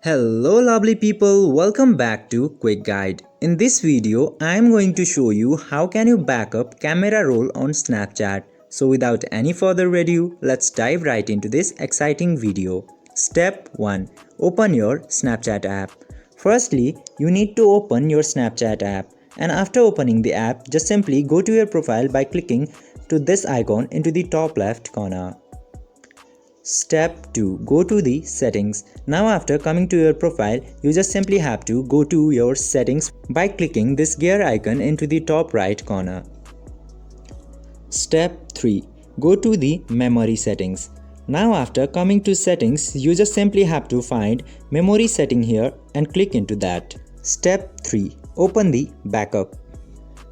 Hello lovely people, welcome back to Quick Guide. In this video, I am going to show you how can you backup camera roll on Snapchat. So without any further ado, let's dive right into this exciting video. Step 1. Open your Snapchat app. Firstly, you need to open your Snapchat app. And after opening the app, just simply go to your profile by clicking to this icon into the top left corner. Step 2. Go to the settings. Now after coming to your profile, you just simply have to go to your settings by clicking this gear icon into the top right corner. Step 3. Go to the memory settings. Now after coming to settings, you just simply have to find memory setting here and click into that. Step 3. Open the backup.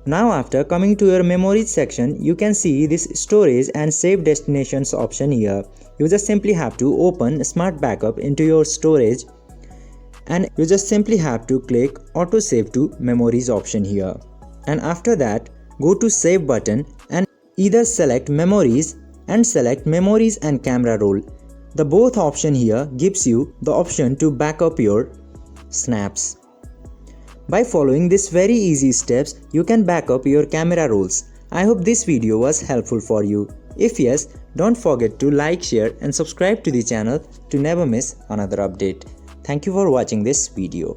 Now after coming to your memories section, you can see this storage and save destinations option here. You just simply have to open Smart Backup into your storage and you just simply have to click Auto Save to Memories option here. And after that, go to Save button and either select Memories and select Memories and Camera Roll. The both option here gives you the option to backup your snaps. By following these very easy steps, you can backup your camera rolls. I hope this video was helpful for you. If yes, don't forget to like, share and subscribe to the channel to never miss another update. Thank you for watching this video.